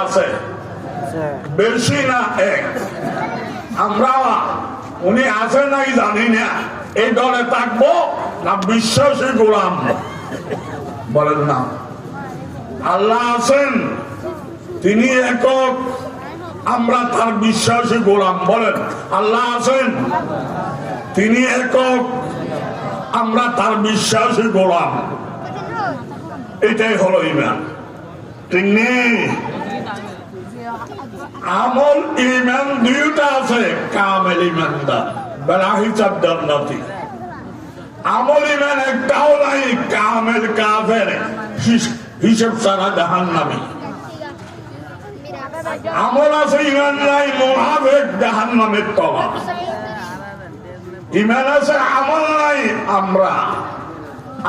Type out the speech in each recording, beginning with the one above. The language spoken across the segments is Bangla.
আছে, বেশি না এক। আমরা উনি আছে নাই জানি না, এই দলে থাকবো না বিশ্বাসী গোলাম? বলেন না। আল্লাহ আছেন, তিনি একক, আমরা তার বিশ্বাসী গোলাম। বলেন আল্লাহ আছেন, তিনি একক, আমরা তার বিশ্বাসী গোলাম। এটাই হলো ঈমান। ঠিক নেই? আমল ঈমান দুইটা আছে, কামেল ঈমানদার বেলা হিসাব জান্নাতি। আমল ঈমান একটাও নাই, কামেল কাফের, হিসাব ছাড়া জাহান্নামী। আমল আছে, ঈমান নাই, মুনাফিক জাহান্নামের তলা। ঈমান আছে, আমল নাই,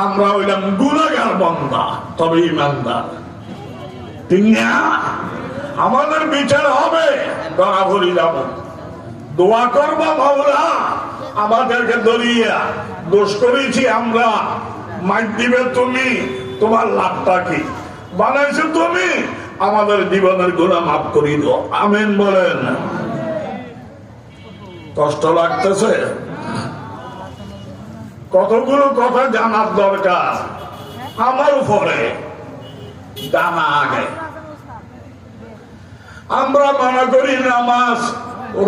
আমরা হইলাম গুনাহগার বান্দা, তবে ঈমানদার। ঠিক না? আমাদের বিচার হবে, ধরা পড়ে যাব। দোয়া করবা, মাওলা আমাদেরকে ধরিয়া, দোষ করেছি আমরা, মাইর দিবে তুমি, তোমার লাভটা কি? বানাইছো তুমি, আমাদের জীবনের গুনাহ মাফ করে দাও। আমিন বলেন। কষ্ট লাগতেছে? কতগুলো কথা জানার দরকার, আমার উপরে জানা আগে। আমরা মনে করি নামাজ